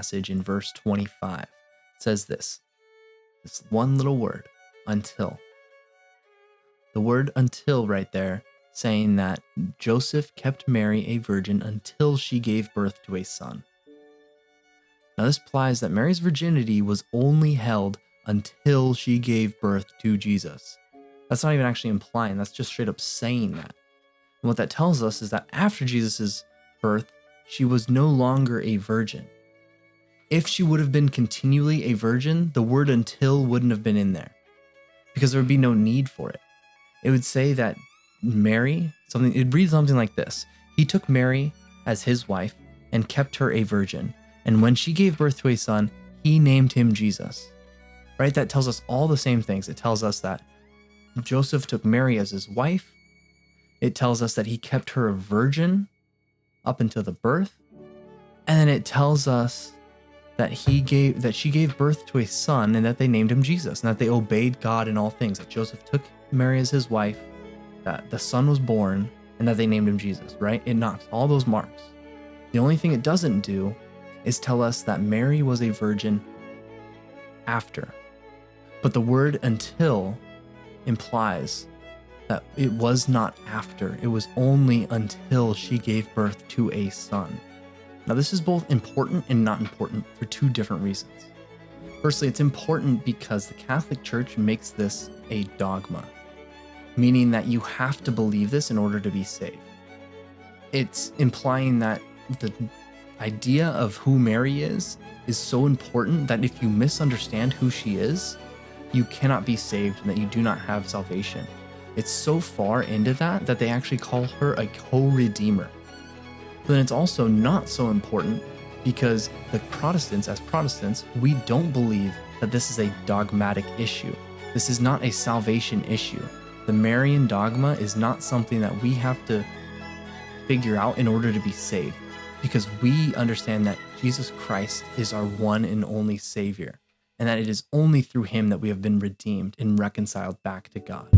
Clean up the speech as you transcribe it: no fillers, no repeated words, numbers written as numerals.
passage in verse 25. It says this one little word, until. The word until right there, saying that Joseph kept Mary a virgin until she gave birth to a son. Now this implies that Mary's virginity was only held until she gave birth to Jesus. That's not even actually implying, that's just straight up saying that. And what that tells us is that after Jesus' birth, she was no longer a virgin. If she would have been continually a virgin, the word until wouldn't have been in there because there would be no need for it. It would say that Mary, it'd read something like this. He took Mary as his wife and kept her a virgin. And when she gave birth to a son, he named him Jesus. Right? That tells us all the same things. It tells us that Joseph took Mary as his wife. It tells us that he kept her a virgin up until the birth. And then it tells us that she gave birth to a son and that they named him Jesus and that they obeyed God in all things. That Joseph took Mary as his wife, that the son was born, and that they named him Jesus, right? It knocks all those marks. The only thing it doesn't do is tell us that Mary was a virgin after. But the word until implies that it was not after. It was only until she gave birth to a son. Now, this is both important and not important for two different reasons. Firstly, it's important because the Catholic Church makes this a dogma, meaning that you have to believe this in order to be saved. It's implying that the idea of who Mary is so important that if you misunderstand who she is, you cannot be saved and that you do not have salvation. It's so far into that they actually call her a co-redeemer. But then it's also not so important because the Protestants, as Protestants, we don't believe that this is a dogmatic issue. This is not a salvation issue. The Marian dogma is not something that we have to figure out in order to be saved, because we understand that Jesus Christ is our one and only Savior, and that it is only through him that we have been redeemed and reconciled back to God.